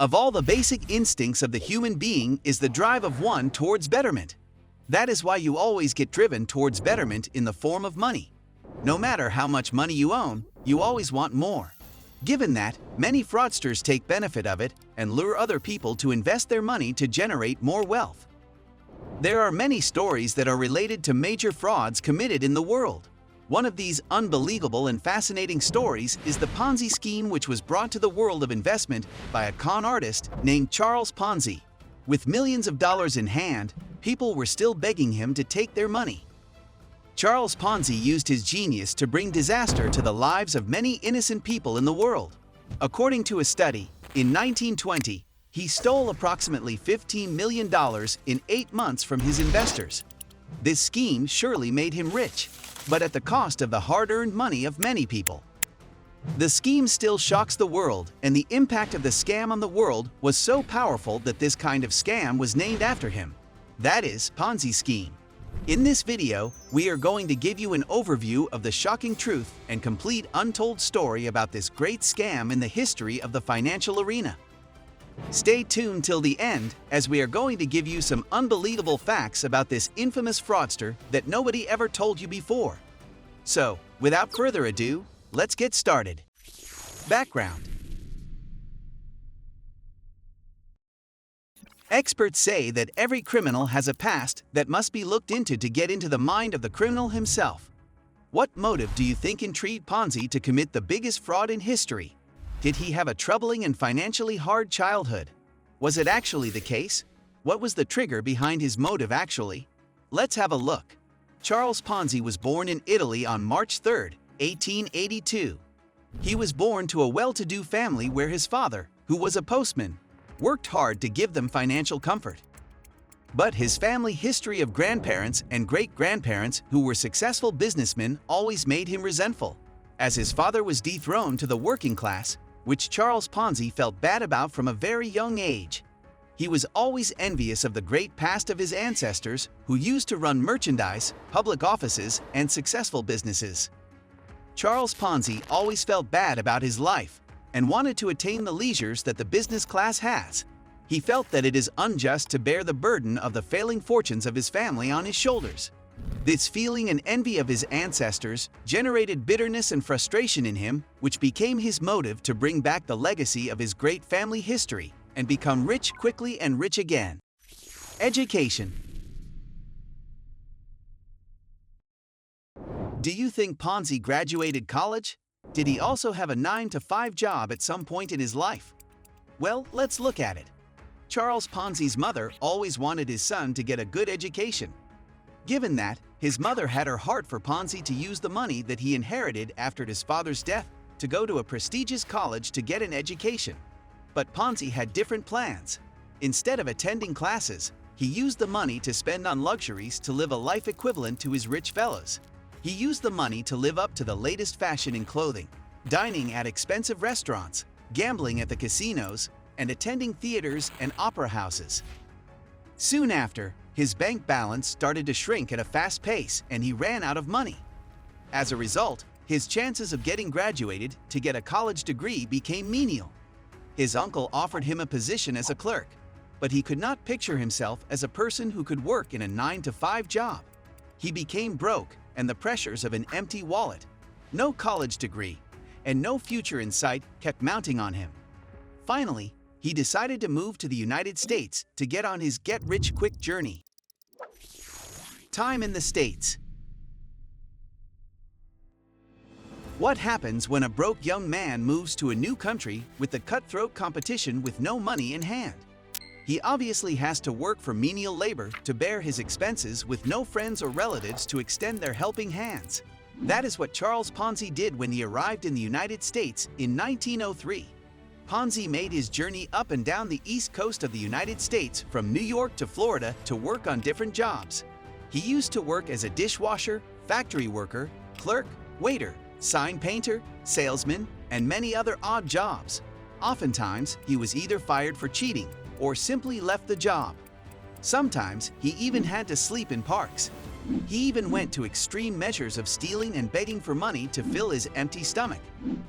Of all the basic instincts of the human being is the drive of one towards betterment. That is why you always get driven towards betterment in the form of money. No matter how much money you own, you always want more. Given that, many fraudsters take benefit of it and lure other people to invest their money to generate more wealth. There are many stories that are related to major frauds committed in the world. One of these unbelievable and fascinating stories is the Ponzi scheme, which was brought to the world of investment by a con artist named Charles Ponzi. With millions of dollars in hand, people were still begging him to take their money. Charles Ponzi used his genius to bring disaster to the lives of many innocent people in the world. According to a study, in 1920, he stole approximately $15 million in 8 months from his investors. This scheme surely made him rich, but at the cost of the hard-earned money of many people. The scheme still shocks the world, and the impact of the scam on the world was so powerful that this kind of scam was named after him. That is Ponzi scheme. In this video, we are going to give you an overview of the shocking truth and complete untold story about this great scam in the history of the financial arena. Stay tuned till the end, as we are going to give you some unbelievable facts about this infamous fraudster that nobody ever told you before. So, without further ado, let's get started. Background. Experts say that every criminal has a past that must be looked into to get into the mind of the criminal himself. What motive do you think intrigued Ponzi to commit the biggest fraud in history? Did he have a troubling and financially hard childhood? Was it actually the case? What was the trigger behind his motive actually? Let's have a look. Charles Ponzi was born in Italy on March 3, 1882. He was born to a well-to-do family where his father, who was a postman, worked hard to give them financial comfort. But his family history of grandparents and great-grandparents who were successful businessmen always made him resentful, as his father was dethroned to the working class, which Charles Ponzi felt bad about from a very young age. He was always envious of the great past of his ancestors who used to run merchandise, public offices, and successful businesses. Charles Ponzi always felt bad about his life and wanted to attain the leisures that the business class has. He felt that it is unjust to bear the burden of the failing fortunes of his family on his shoulders. This feeling and envy of his ancestors generated bitterness and frustration in him, which became his motive to bring back the legacy of his great family history and become rich quickly and rich again. Education. Do you think Ponzi graduated college? Did he also have a 9-to-5 job at some point in his life? Well, let's look at it. Charles Ponzi's mother always wanted his son to get a good education. Given that, his mother had her heart for Ponzi to use the money that he inherited after his father's death to go to a prestigious college to get an education. But Ponzi had different plans. Instead of attending classes, he used the money to spend on luxuries to live a life equivalent to his rich fellows. He used the money to live up to the latest fashion in clothing, dining at expensive restaurants, gambling at the casinos, and attending theaters and opera houses. Soon after, his bank balance started to shrink at a fast pace and he ran out of money. As a result, his chances of getting graduated to get a college degree became menial. His uncle offered him a position as a clerk, but he could not picture himself as a person who could work in a 9-to-5 job. He became broke, and the pressures of an empty wallet, no college degree, and no future in sight kept mounting on him. Finally, he decided to move to the United States to get on his get-rich-quick journey. Time in the States. What happens when a broke young man moves to a new country with the cutthroat competition with no money in hand? He obviously has to work for menial labor to bear his expenses with no friends or relatives to extend their helping hands. That is what Charles Ponzi did when he arrived in the United States in 1903. Ponzi made his journey up and down the east coast of the United States from New York to Florida to work on different jobs. He used to work as a dishwasher, factory worker, clerk, waiter, sign painter, salesman, and many other odd jobs. Oftentimes, he was either fired for cheating or simply left the job. Sometimes, he even had to sleep in parks. He even went to extreme measures of stealing and begging for money to fill his empty stomach.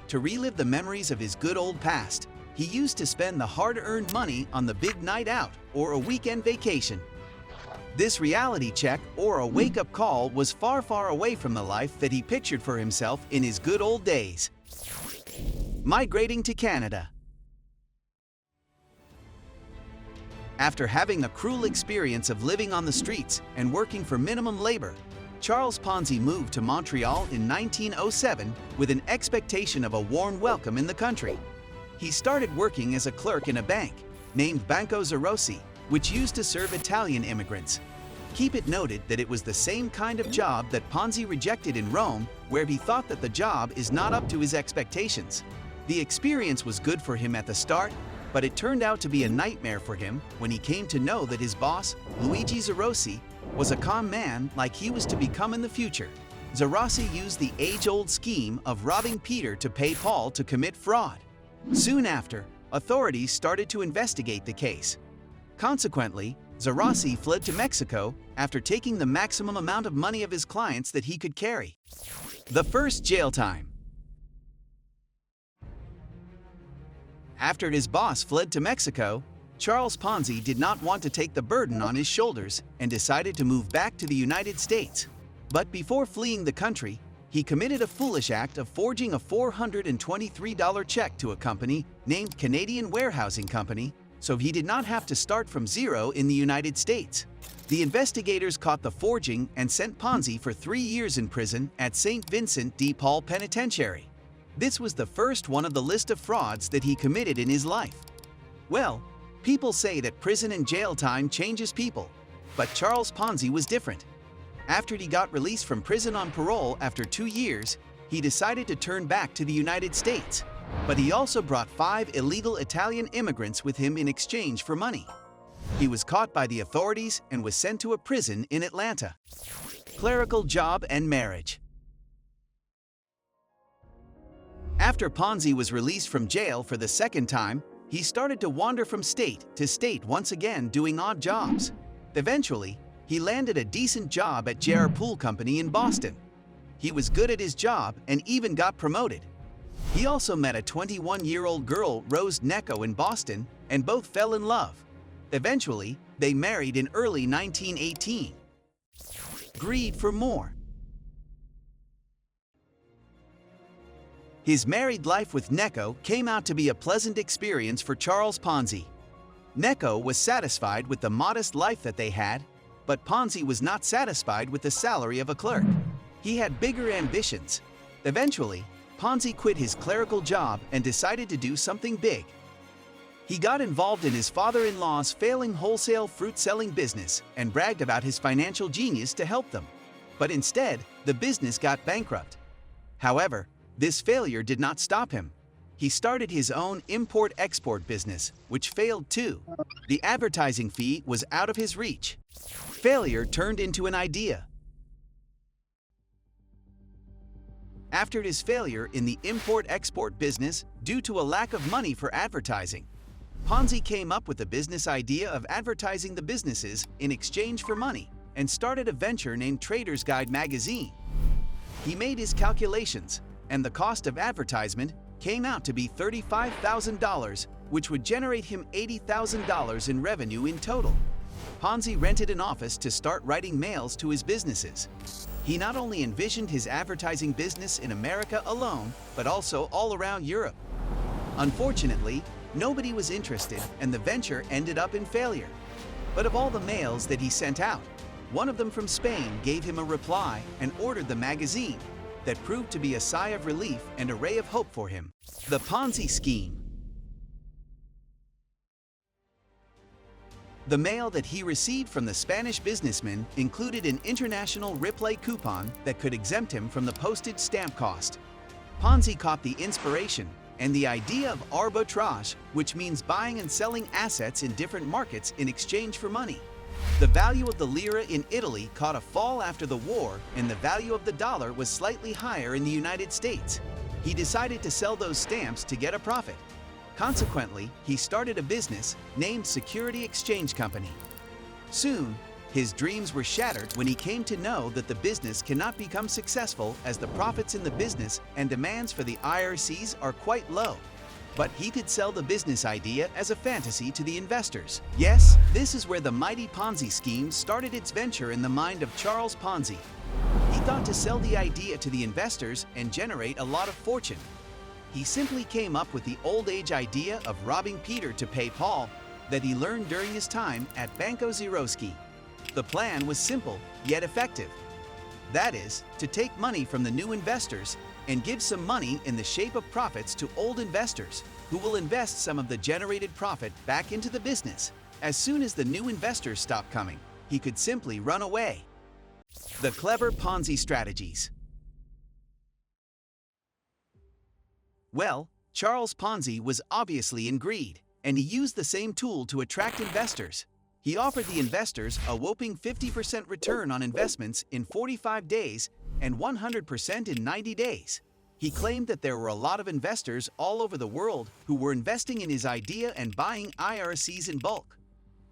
To relive the memories of his good old past, He used to spend the hard-earned money on the big night out or a weekend vacation. This reality check or a wake-up call was far, far away from the life that he pictured for himself in his good old days. Migrating to Canada. After having a cruel experience of living on the streets and working for minimum labor, Charles Ponzi moved to Montreal in 1907 with an expectation of a warm welcome in the country. He started working as a clerk in a bank named Banco Zarossi, which used to serve Italian immigrants. Keep it noted that it was the same kind of job that Ponzi rejected in Rome, where he thought that the job is not up to his expectations. The experience was good for him at the start, but it turned out to be a nightmare for him when he came to know that his boss, Luigi Zarossi, was a con man like he was to become in the future. Zarossi used the age-old scheme of robbing Peter to pay Paul to commit fraud. Soon after, authorities started to investigate the case. Consequently, Zarossi fled to Mexico after taking the maximum amount of money of his clients that he could carry. The first jail time. After his boss fled to Mexico, Charles Ponzi did not want to take the burden on his shoulders and decided to move back to the United States. But before fleeing the country, he committed a foolish act of forging a $423 check to a company named Canadian Warehousing Company, so he did not have to start from zero in the United States. The investigators caught the forging and sent Ponzi for 3 years in prison at St. Vincent de Paul Penitentiary. This was the first one of the list of frauds that he committed in his life. Well, people say that prison and jail time changes people, but Charles Ponzi was different. After he got released from prison on parole after 2 years, he decided to turn back to the United States. But he also brought 5 illegal Italian immigrants with him in exchange for money. He was caught by the authorities and was sent to a prison in Atlanta. Clerical job and marriage. After Ponzi was released from jail for the second time, he started to wander from state to state once again doing odd jobs. Eventually, he landed a decent job at JR Pool Company in Boston. He was good at his job and even got promoted. He also met a 21-year-old girl, Rose Necco, in Boston, and both fell in love. Eventually, they married in early 1918. Greed for more. His married life with Necco came out to be a pleasant experience for Charles Ponzi. Necco was satisfied with the modest life that they had, but Ponzi was not satisfied with the salary of a clerk. He had bigger ambitions. Eventually, Ponzi quit his clerical job and decided to do something big. He got involved in his father-in-law's failing wholesale fruit-selling business and bragged about his financial genius to help them. But instead, the business got bankrupt. However, this failure did not stop him. He started his own import-export business, which failed too. The advertising fee was out of his reach. Failure turned into an idea. After his failure in the import-export business due to a lack of money for advertising, Ponzi came up with the business idea of advertising the businesses in exchange for money and started a venture named Trader's Guide magazine. He made his calculations, and the cost of advertisement came out to be $35,000, which would generate him $80,000 in revenue in total. Ponzi rented an office to start writing mails to his businesses. He not only envisioned his advertising business in America alone, but also all around Europe. Unfortunately, nobody was interested and the venture ended up in failure. But of all the mails that he sent out, one of them from Spain gave him a reply and ordered the magazine that proved to be a sigh of relief and a ray of hope for him. The Ponzi scheme. The mail that he received from the Spanish businessman included an international Ripley coupon that could exempt him from the postage stamp cost. Ponzi caught the inspiration and the idea of arbitrage, which means buying and selling assets in different markets in exchange for money. The value of the lira in Italy caught a fall after the war, and the value of the dollar was slightly higher in the United States. He decided to sell those stamps to get a profit. Consequently, he started a business named Security Exchange Company. Soon, his dreams were shattered when he came to know that the business cannot become successful as the profits in the business and demands for the IRCs are quite low. But he could sell the business idea as a fantasy to the investors. Yes, this is where the mighty Ponzi scheme started its venture in the mind of Charles Ponzi. He thought to sell the idea to the investors and generate a lot of fortune. He simply came up with the old age idea of robbing Peter to pay Paul that he learned during his time at Banco Zerowski. The plan was simple, yet effective. That is, to take money from the new investors and give some money in the shape of profits to old investors, who will invest some of the generated profit back into the business. As soon as the new investors stopped coming, he could simply run away. The clever Ponzi strategies. Well, Charles Ponzi was obviously in greed, and he used the same tool to attract investors. He offered the investors a whopping 50% return on investments in 45 days and 100% in 90 days. He claimed that there were a lot of investors all over the world who were investing in his idea and buying IRCs in bulk.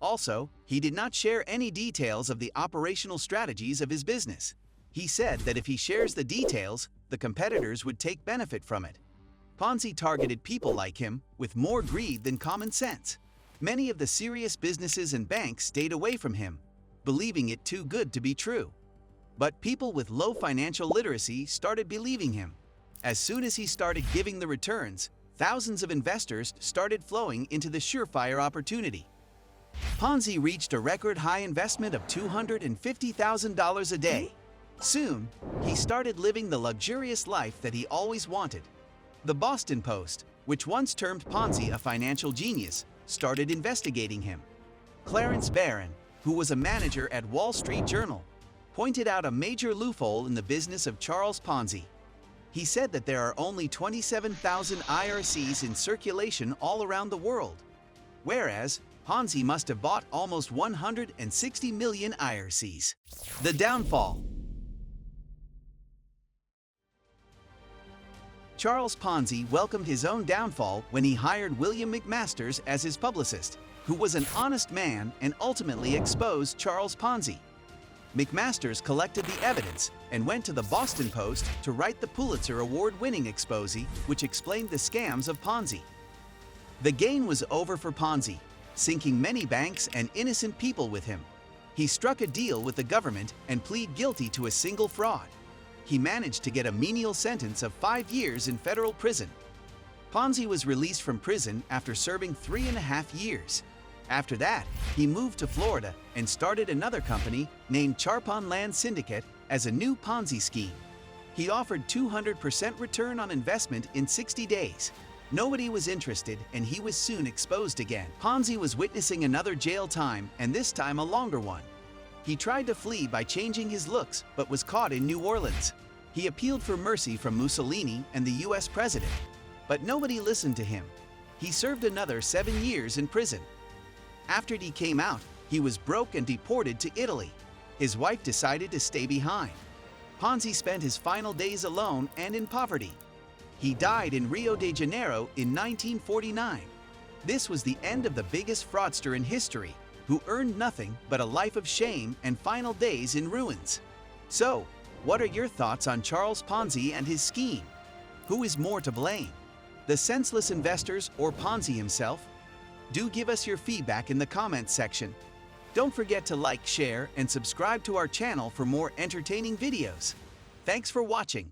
Also, he did not share any details of the operational strategies of his business. He said that if he shares the details, the competitors would take benefit from it. Ponzi targeted people like him with more greed than common sense. Many of the serious businesses and banks stayed away from him, believing it too good to be true. But people with low financial literacy started believing him. As soon as he started giving the returns, thousands of investors started flowing into the surefire opportunity. Ponzi reached a record high investment of $250,000 a day. Soon, he started living the luxurious life that he always wanted. The Boston Post, which once termed Ponzi a financial genius, started investigating him. Clarence Barron, who was a manager at Wall Street Journal, pointed out a major loophole in the business of Charles Ponzi. He said that there are only 27,000 IRCs in circulation all around the world, whereas Ponzi must have bought almost 160 million IRCs. The downfall. Charles Ponzi welcomed his own downfall when he hired William McMasters as his publicist, who was an honest man and ultimately exposed Charles Ponzi. McMasters collected the evidence and went to the Boston Post to write the Pulitzer Award-winning exposé, which explained the scams of Ponzi. The gain was over for Ponzi, sinking many banks and innocent people with him. He struck a deal with the government and pleaded guilty to a single fraud. He managed to get a menial sentence of 5 years in federal prison. Ponzi was released from prison after serving 3.5 years. After that, he moved to Florida and started another company named Charpon Land Syndicate as a new Ponzi scheme. He offered 200% return on investment in 60 days. Nobody was interested, and he was soon exposed again. Ponzi was witnessing another jail time, and this time a longer one. He tried to flee by changing his looks, but was caught in New Orleans. He appealed for mercy from Mussolini and the US president, but nobody listened to him. He served another 7 years in prison. After he came out, he was broke and deported to Italy. His wife decided to stay behind. Ponzi spent his final days alone and in poverty. He died in Rio de Janeiro in 1949. This was the end of the biggest fraudster in history, who earned nothing but a life of shame and final days in ruins. So, what are your thoughts on Charles Ponzi and his scheme? Who is more to blame? The senseless investors or Ponzi himself? Do give us your feedback in the comments section. Don't forget to like, share, and subscribe to our channel for more entertaining videos. Thanks for watching.